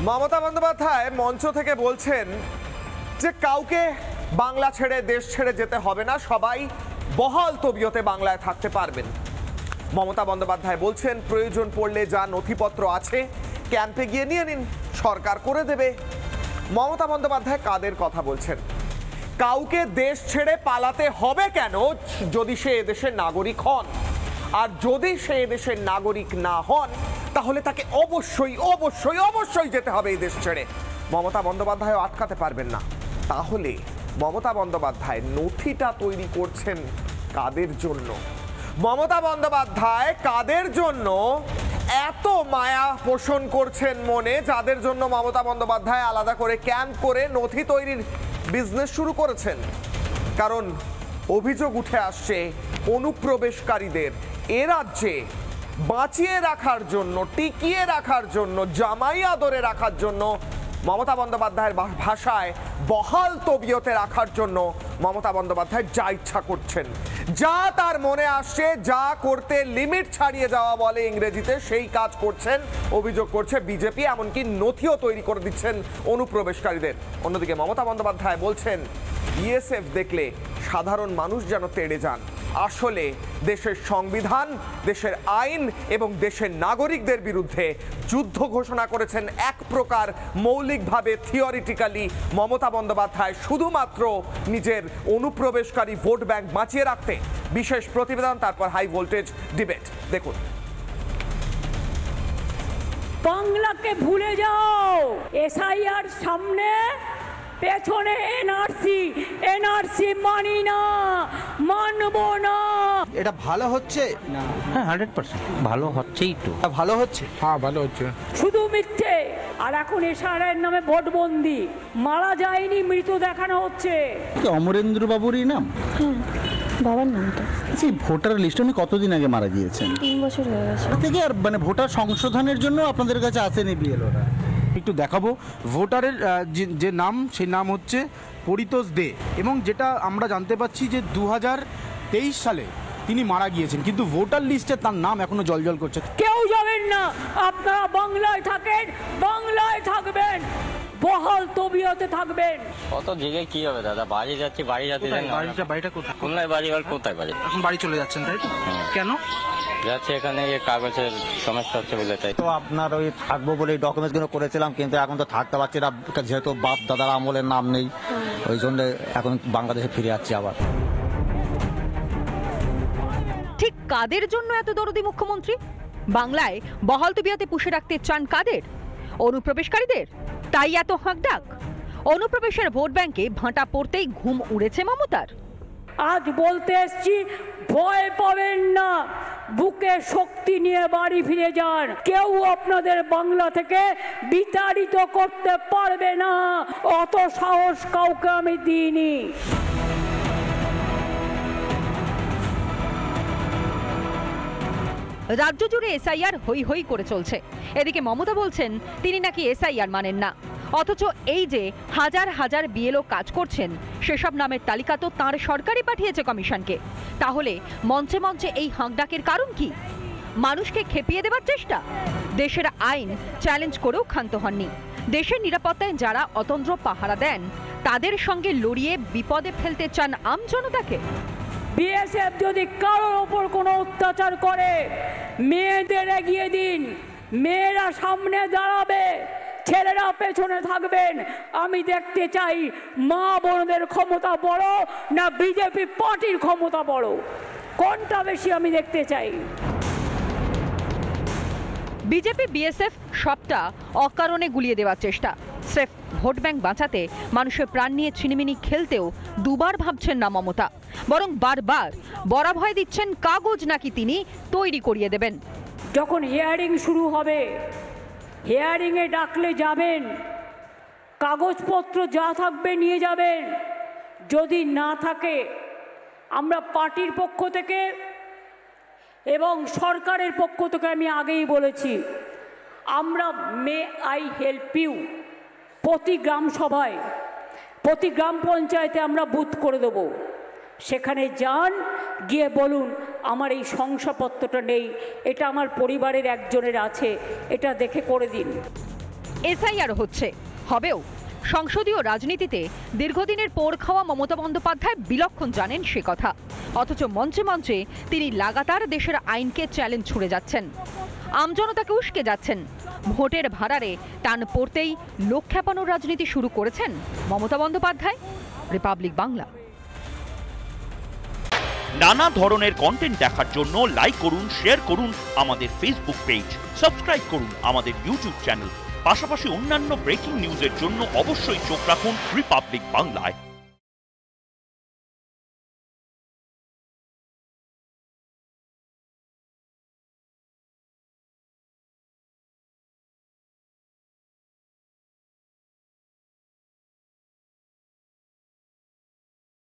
মমতা বন্দ্যোপাধ্যায় মঞ্চ থেকে বলছেন যে কাউকে বাংলা ছেড়ে দেশ ছেড়ে যেতে হবে না, সবাই বহাল তবিয়তে বাংলায় থাকতে পারবেন। মমতা বন্দ্যোপাধ্যায় বলছেন প্রয়োজন পড়লে যা নথিপত্র আছে ক্যাম্পে গিয়ে নিয়ে নিন, সরকার করে দেবে। মমতা বন্দ্যোপাধ্যায় কাদের কথা বলছেন? কাউকে দেশ ছেড়ে পালাতে হবে কেন যদি সে এদেশের নাগরিক হন, আর যদি সে এদেশের নাগরিক না হন তাহলে তাকে অবশ্যই অবশ্যই অবশ্যই যেতে হবে এই দেশ ছেড়ে। মমতা বন্দ্যোপাধ্যায় আটকাতে পারবেন না। তাহলে মমতা বন্দ্যোপাধ্যায় নথিটা তৈরি করছেন কাদের জন্য? মমতা বন্দ্যোপাধ্যায় কাদের জন্য এত মায়া পোষণ করছেন মনে, যাদের জন্য মমতা বন্দ্যোপাধ্যায় আলাদা করে ক্যাম্প করে নথি তৈরির বিজনেস শুরু করেছেন? কারণ অভিযোগ উঠে আসছে অনুপ্রবেশকারীদের এ রাজ্যে বাঁচিয়ে রাখার জন্য, টিকিয়ে রাখার জন্য, জামাই আদরে রাখার জন্য, মমতা বন্দ্যোপাধ্যায়ের ভাষায় বহাল তবিয়তে রাখার জন্য মমতা বন্দ্যোপাধ্যায় যা ইচ্ছা করছেন, যা তার মনে আসছে, যা করতে লিমিট ছাড়িয়ে যাওয়া বলে ইংরেজিতে, সেই কাজ করছেন। অভিযোগ করছে বিজেপি, এমনকি নথিও তৈরি করে দিচ্ছেন অনুপ্রবেশকারীদের। অন্যদিকে মমতা বন্দ্যোপাধ্যায় বলছেন বিএসএফ দেখলে সাধারণ মানুষ যেন তেড়ে যান। আসলে দেশের সংবিধান, দেশের আইন এবং দেশের নাগরিকদের বিরুদ্ধে যুদ্ধ ঘোষণা করেছেন এক প্রকার মৌলিকভাবে, থিওরিটিক্যালি মমতা বন্দ্যোপাধ্যায় শুধুমাত্র নিজের অনুপ্রবেশকারী ভোট ব্যাংক বাঁচিয়ে রাখতে। বিশেষ প্রতিবেদন, তারপর হাই ভোল্টেজ ডিবেট দেখুন। বাংলাকে ভুলে যাও, এসআইআর সামনে, পেছনে এনআরসি মানি না, মানবো না। এটা ভালো হচ্ছে? হ্যাঁ 100% ভালো হচ্ছেই তো। ভালো হচ্ছে? হ্যাঁ ভালো হচ্ছে। শুধু মিথ্যে। আর এখন এসআইআর নামে ভোটবন্দি, মারা যায়নি, মৃত দেখানো হচ্ছে। অমরেন্দ্র বাবুরই নাম? বাবার নামটা। আচ্ছা, ভোটার লিস্ট উনি কতদিন আগে মারা গিয়েছেন? 3 বছর হয়ে গেছে। থেকে আর মানে ভোটার সংশোধনের জন্য আপনাদের কাছে আসেনি বিএলওরা? একটু দেখাবো ভোটারের যে নাম, সেই নাম হচ্ছে পরিতোষ দে, এবং যেটা আমরা জানতে পাচ্ছি যে 2023 সালে তিনি মারা গিয়েছেন, কিন্তু ভোটার লিস্টে তার নাম এখনো জলজল করছে। কেউ যাবেন না, আপনারা বাংলায় থাকেন, বাংলায় থাকবেন, বহাল তবিয়তে থাকবেন। কত দিকে কি হবে দাদা, বাড়ি যাচ্ছি, বাড়ি যাচ্ছি। বাড়িটা কোথায়? খুলনায় বাড়ি, আর কোথায় বাড়ি? এখন বাড়ি চলে যাচ্ছেন, তাই তো? কেন যাচ্ছে? এখানে কাগজের সমস্যা হচ্ছে বলে, তাই তো আপনার ওই থাকবো বলে ডকুমেন্টসগুলো করেছিলাম, কিন্তু এখন তো থাকতে পারছি না, যেহেতু বাপ দাদার আমলের নাম নেই, ওই জন্য এখন বাংলাদেশে ফিরে যাচ্ছি আবার। ঠিক কাদের জন্য এত দরদি মুখ্যমন্ত্রী? বাংলায় বহাল তবিয়তে পুষে রাখতে চান কাদের? অনুপ্রবেশকারীদের? তাই এত হাঁকডাক? অনুপ্রবেশের ভোট ব্যাংকে ভাঁটা পড়তেই ঘুম উড়েছে মমতার। আজ বলতে এসছি, ভয় পাবেন না, বুকে শক্তি নিয়ে বাড়ি ফিরে যান। কেউ আপনাদের বাংলা থেকে বিতাড়িত করতে পারবে না, অত সাহস কাউকে আমি দিইনি। রাজ্য জুড়ে এসআইআর হই হই করে চলছে। এদিকে মমতা বলছেন তিনি নাকি এসআইআর মানেন না, অথচ এই যে হাজার হাজার বিএলও কাজ করছেন সেসব নামের তালিকা তো তাঁর সরকারই পাঠিয়েছে কমিশনকে। তাহলে মঞ্চে মঞ্চে এই হাঁকডাকের কারণ কি? মানুষকে খেপিয়ে দেবার চেষ্টা? দেশের আইন চ্যালেঞ্জ করেও ক্ষান্ত হননি। দেশের নিরাপত্তায় যারা অতন্দ্র পাহারা দেন তাদের সঙ্গে লড়িয়ে বিপদে ফেলতে চান আম জনতাকে। বিএসএফ যদি কারোর ওপর কোনো অত্যাচার করে, মেয়েদের এগিয়ে দিন, মেয়েরা সামনে দাঁড়াবে, ছেলেরা পেছনে থাকবেন। আমি দেখতে চাই মা বোনদের ক্ষমতা বড় না বিজেপি পার্টির ক্ষমতা বড়, কোনটা বেশি আমি দেখতে চাই। বিজেপি বিএসএফ সবটা অকারণে গুলিয়ে দেওয়ার চেষ্টা। স্রেফ ভোট ব্যাংক বাঁচাতে মানুষের প্রাণ নিয়ে ছিনিমিনি খেলতেও দুবার ভাবছেন না মমতা, বরং বারবার বরাভয় দিচ্ছেন কাগজ নাকি তিনি তৈরি করিয়ে দেবেন। যখন হিয়ারিং শুরু হবে, হিয়ারিংয়ে ডাকলে যাবেন, কাগজপত্র যা থাকবে নিয়ে যাবেন। যদি না থাকে, আমরা পার্টির পক্ষ থেকে এবং সরকারের পক্ষ থেকে আমি আগেই বলেছি, আমরা মে আই হেল্প ইউ প্রতি গ্রাম সভায়, প্রতি গ্রাম পঞ্চায়েতে আমরা বুথ করে দেব। সেখানে যান, গিয়ে বলুন আমার এই শংসাপত্রটা নেই, এটা আমার পরিবারের একজনের আছে, এটা দেখে করে দিন। এসআইআর হচ্ছে, হবেও। সংসদীয় রাজনীতিতে দীর্ঘদিনের পোড় খাওয়া মমতা বন্দ্যোপাধ্যায় বিলক্ষণ জানেন সে কথা, অথচ মঞ্চে মঞ্চে তিনি লাগাতার দেশের আইনকে চ্যালেঞ্জ ছুড়ে যাচ্ছেন, আমজনতাকে উস্কে যাচ্ছেন। ভোটের ভাড়ারে টান পড়তেই লোক খেপানোর রাজনীতি শুরু করেছেন মমতা বন্দ্যোপাধ্যায়। রিপাবলিক বাংলা। নানা ধরনের কন্টেন্ট দেখার জন্য লাইক করুন, শেয়ার করুন আমাদের ফেসবুক পেজ, সাবস্ক্রাইব করুন আমাদের ইউটিউব চ্যানেল। পাশাপাশি অন্যান্য ব্রেকিং নিউজের জন্য অবশ্যই চোখ রাখুন রিপাবলিক বাংলায়।